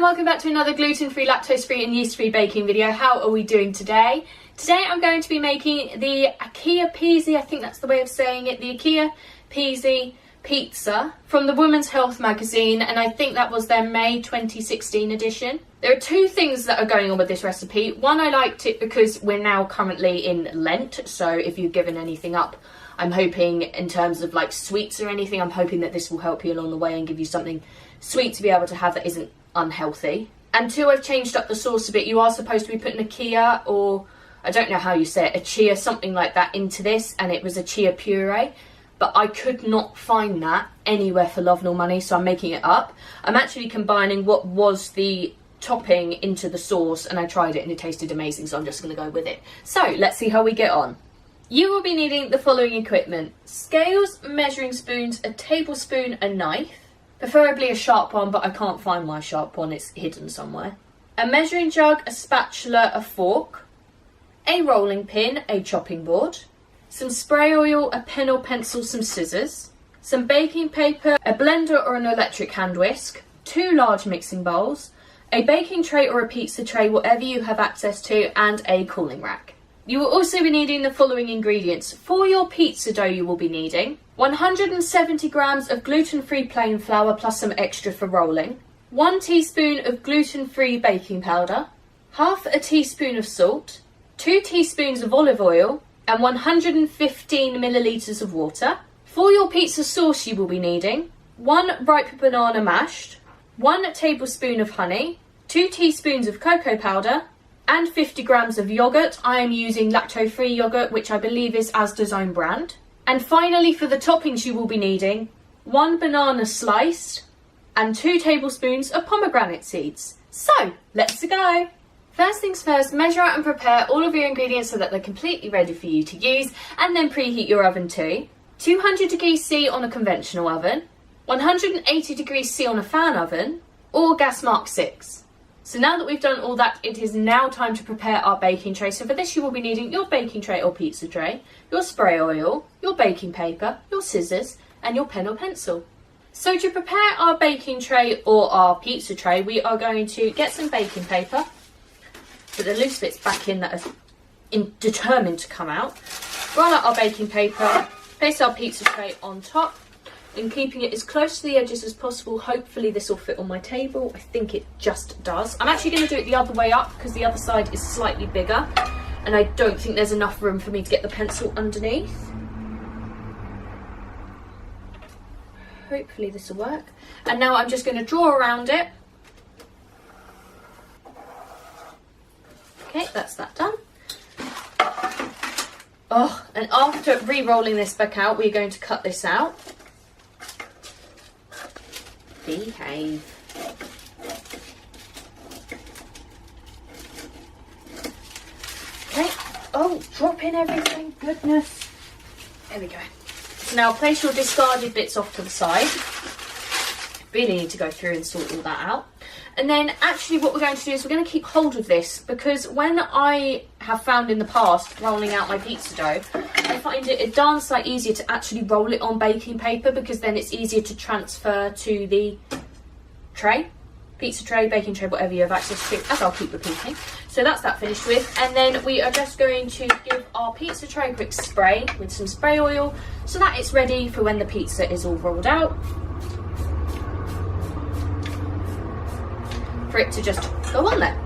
and welcome back to another gluten-free, lactose-free and yeast-free baking video. How are we doing today? Today I'm going to be making the Acia-sy Peasy, I think that's the way of saying it, the Acia-sy Peasy Pizza from the Women's Health magazine, and I think that was their May 2016 edition. There are two things that are going on with this recipe. One, I liked it because we're now currently in Lent, so if you've given anything up, I'm hoping in terms of like sweets or anything, I'm hoping that this will help you along the way and give you something sweet to be able to have that isn't unhealthy. And two, I've changed up the sauce a bit. You are supposed to be putting a chia, or I don't know how you say it, a chia, something like that into this, and it was a chia puree. But I could not find that anywhere for love nor money, so I'm making it up. I'm actually combining what was the topping into the sauce, and I tried it and it tasted amazing, so I'm just going to go with it. So let's see how we get on. You will be needing the following equipment: scales, measuring spoons, a tablespoon, a knife, preferably a sharp one, but I can't find my sharp one, it's hidden somewhere, a measuring jug, a spatula, a fork, a rolling pin, a chopping board, some spray oil, a pen or pencil, some scissors, some baking paper, a blender or an electric hand whisk, 2 large mixing bowls, a baking tray or a pizza tray, whatever you have access to, and a cooling rack. You will also be needing the following ingredients. For your pizza dough you will be needing 170 grams of gluten-free plain flour plus some extra for rolling, 1 teaspoon of gluten-free baking powder, half a teaspoon of salt, 2 teaspoons of olive oil, and 115 millilitres of water. For your pizza sauce you will be needing 1 ripe banana mashed, 1 tablespoon of honey, 2 teaspoons of cocoa powder, and 50 grams of yogurt. I am using lactose-free yogurt, which I believe is Asda's own brand. And finally, for the toppings you will be needing 1 banana sliced and 2 tablespoons of pomegranate seeds. So, let's go! First things first, measure out and prepare all of your ingredients so that they're completely ready for you to use, and then preheat your oven to 200 degrees C on a conventional oven, 180 degrees C on a fan oven, or gas mark 6. So now that we've done all that, it is now time to prepare our baking tray. So for this you will be needing your baking tray or pizza tray, your spray oil, your baking paper, your scissors, and your pen or pencil. So to prepare our baking tray or our pizza tray, we are going to get some baking paper, put the loose bits back in that are determined to come out, roll out our baking paper, place our pizza tray on top, and keeping it as close to the edges as possible. Hopefully this will fit on my table. I think it just does. I'm actually going to do it the other way up because the other side is slightly bigger and I don't think there's enough room for me to get the pencil underneath. Hopefully this will work. And now I'm just going to draw around it. Okay, that's that done. Oh, and after re-rolling this back out, we're going to cut this out. Behave. Okay. Oh, drop in everything. Goodness. There we go. So now place your discarded bits off to the side. Really need to go through and sort all that out. And then actually what we're going to do is we're going to keep hold of this, because when I have found in the past rolling out my pizza dough, I find it a darn sight easier to actually roll it on baking paper, because then it's easier to transfer to the tray, pizza tray, baking tray, whatever you have access to, as I'll keep repeating. So that's that finished with, and then we are just going to give our pizza tray a quick spray with some spray oil so that it's ready for when the pizza is all rolled out, for it to just go on there.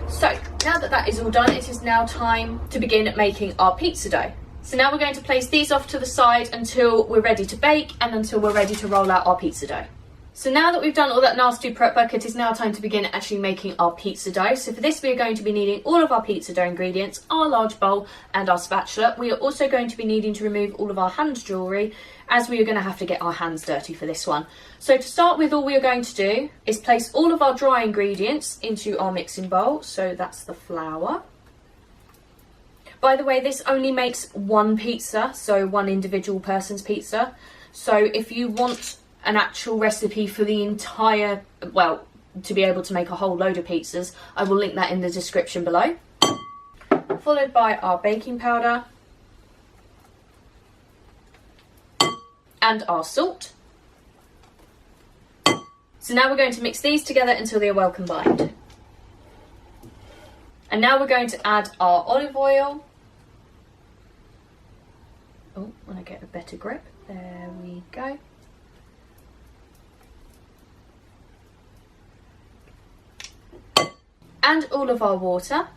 So now that that is all done, it is now time to begin making our pizza dough. So now we're going to place these off to the side until we're ready to bake and until we're ready to roll out our pizza dough. So now that we've done all that nasty prep work, it is now time to begin actually making our pizza dough. So for this we are going to be needing all of our pizza dough ingredients, our large bowl and our spatula. We are also going to be needing to remove all of our hand jewellery, as we are going to have to get our hands dirty for this one. So to start with, all we are going to do is place all of our dry ingredients into our mixing bowl. So that's the flour. By the way, this only makes one pizza, so one individual person's pizza. So if you want an actual recipe for the entire, well, to be able to make a whole load of pizzas, I will link that in the description below. Followed by our baking powder and our salt. So now we're going to mix these together until they are well combined. And now we're going to add our olive oil. Oh, when I get a better grip. There we go. And all of our water.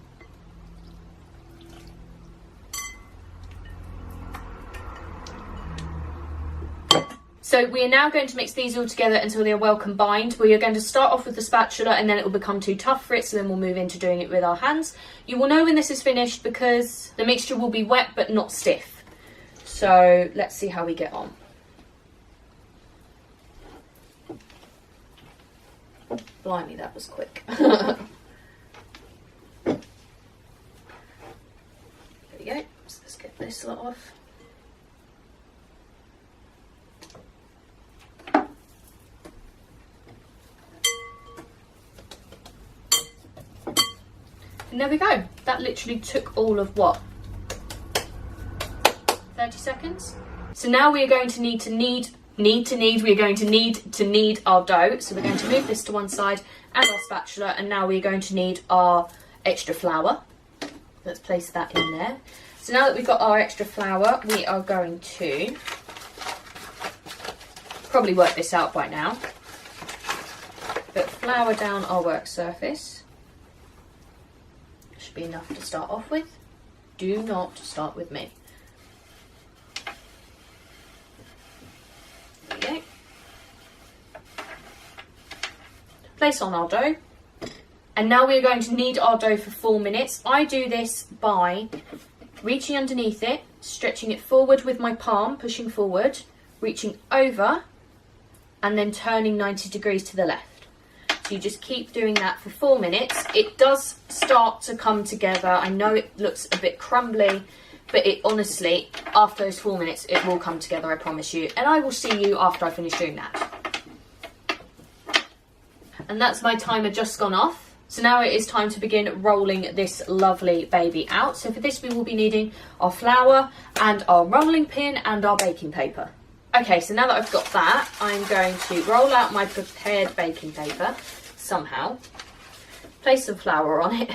So we are now going to mix these all together until they are well combined. We are going to start off with the spatula and then it will become too tough for it, so then we'll move into doing it with our hands. You will know when this is finished because the mixture will be wet but not stiff. So let's see how we get on. Blimey, that was quick. There we go. So let's get this lot off. And there we go. That literally took all of what? 30 seconds? So now we are going to need our dough. So we're going to move this to one side and our spatula, and now we're going to need our extra flour. Let's place that in there. So now that we've got our extra flour, we are going to probably work this out by now. But flour down our work surface. Should be enough to start off with. Do not start with me. There we go. Place on our dough. And now we're going to knead our dough for 4 minutes. I do this by reaching underneath it, stretching it forward with my palm, pushing forward, reaching over, and then turning 90 degrees to the left. So you just keep doing that for 4 minutes. It does start to come together. I know it looks a bit crumbly, but it honestly, after those 4 minutes, it will come together, I promise you. And I will see you after I finish doing that. And that's my timer just gone off. So now it is time to begin rolling this lovely baby out. So for this we will be needing our flour and our rolling pin and our baking paper. Okay, so now that I've got that, I'm going to roll out my prepared baking paper somehow. Place some flour on it.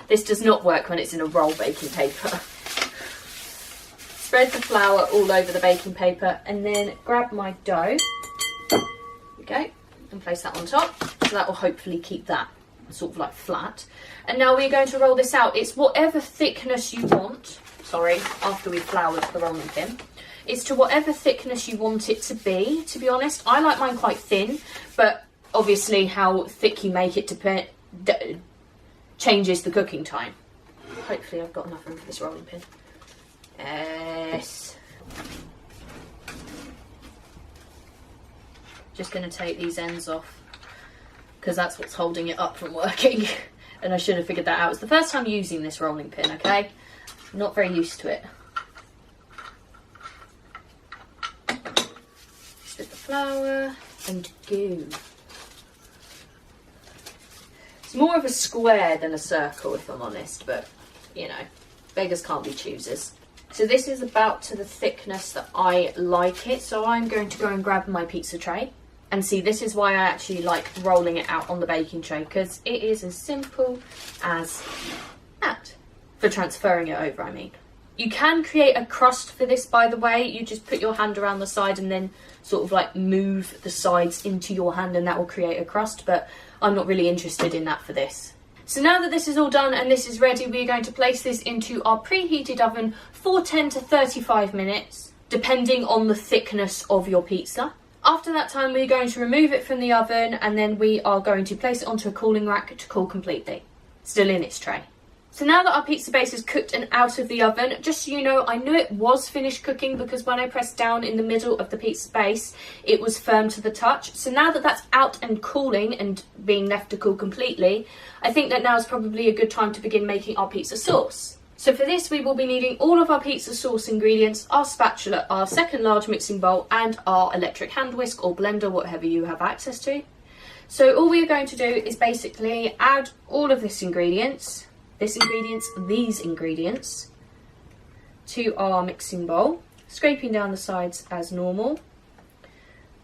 This does not work when it's in a roll baking paper. Spread the flour all over the baking paper and then grab my dough. There we go. And place that on top. So that will hopefully keep that sort of like flat. And now we're going to roll this out. It's whatever thickness you want. Sorry, after we've floured the rolling pin. It's to whatever thickness you want it to be honest. I like mine quite thin, but obviously how thick you make it changes the cooking time. Hopefully I've got enough room for this rolling pin. Yes. Just going to take these ends off because that's what's holding it up from working. And I should have figured that out. It's the first time using this rolling pin, okay? I'm not very used to it. With the flour and goo. It's more of a square than a circle, if I'm honest, but you know, beggars can't be choosers. So this is about to the thickness that I like it, so I'm going to go and grab my pizza tray. And see, this is why I actually like rolling it out on the baking tray, because it is as simple as that. For transferring it over, I mean. You can create a crust for this, by the way. You just put your hand around the side and then sort of like move the sides into your hand and that will create a crust, but I'm not really interested in that for this. So now that this is all done and this is ready, we're going to place this into our preheated oven for 10 to 35 minutes, depending on the thickness of your pizza. After that time, we're going to remove it from the oven and then we are going to place it onto a cooling rack to cool completely, still in its tray. So now that our pizza base is cooked and out of the oven, just so you know, I knew it was finished cooking because when I pressed down in the middle of the pizza base, it was firm to the touch. So now that that's out and cooling and being left to cool completely, I think that now is probably a good time to begin making our pizza sauce. So for this, we will be needing all of our pizza sauce ingredients, our spatula, our second large mixing bowl, and our electric hand whisk or blender, whatever you have access to. So all we are going to do is basically add all of these ingredients to our mixing bowl, scraping down the sides as normal.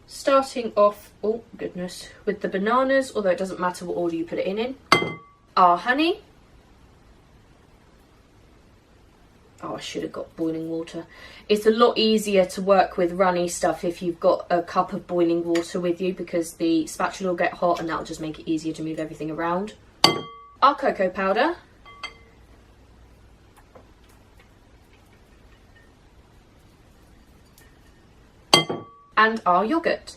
starting off, oh goodness, with the bananas, although it doesn't matter what order you put it in. Our honey. Oh, I should have got boiling water. It's a lot easier to work with runny stuff if you've got a cup of boiling water with you, because the spatula will get hot and that'll just make it easier to move everything around. Our cocoa powder. And our yoghurt.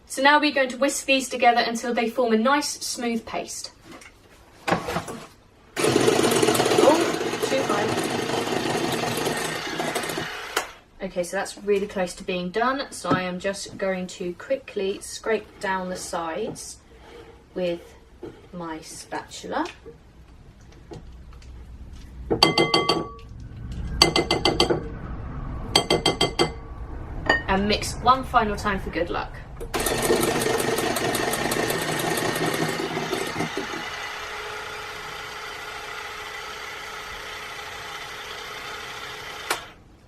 So now we're going to whisk these together until they form a nice smooth paste. Oh, too high. Okay, so that's really close to being done. So I am just going to quickly scrape down the sides with my spatula. And mix one final time for good luck.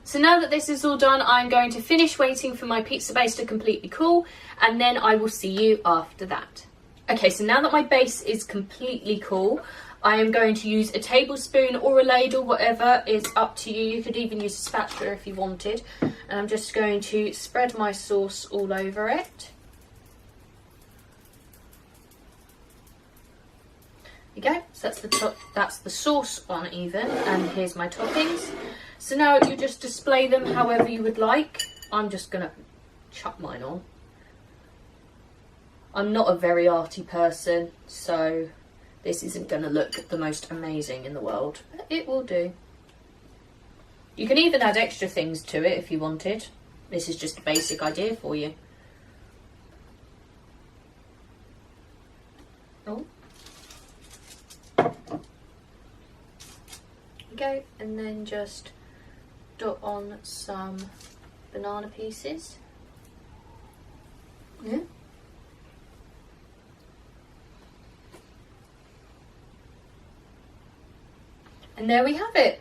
So now that this is all done, I'm going to finish waiting for my pizza base to completely cool, and then I will see you after that. Okay, so now that my base is completely cool, I am going to use a tablespoon or a ladle, whatever is up to you. You could even use a spatula if you wanted. And I'm just going to spread my sauce all over it. There you go. So that's the top, that's the sauce on even, and here's my toppings. So now you just display them however you would like. I'm just gonna chuck mine on. I'm not a very arty person, so this isn't going to look the most amazing in the world, but it will do. You can even add extra things to it if you wanted. This is just a basic idea for you. Oh. There we go, and then just dot on some banana pieces. Yeah. And there we have it.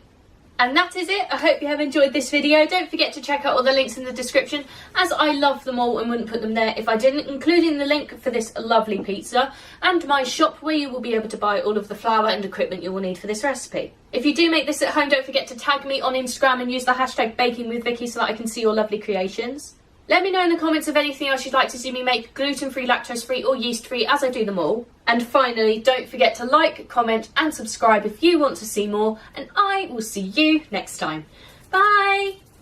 And that is it. I hope you have enjoyed this video. Don't forget to check out all the links in the description, as I love them all and wouldn't put them there if I didn't, including the link for this lovely pizza and my shop, where you will be able to buy all of the flour and equipment you will need for this recipe. If you do make this at home, don't forget to tag me on Instagram and use the hashtag bakingwithvickiie so that I can see your lovely creations. Let me know in the comments of anything else you'd like to see me make, gluten-free, lactose-free or yeast-free, as I do them all. And finally, don't forget to like, comment and subscribe if you want to see more, and I will see you next time. Bye!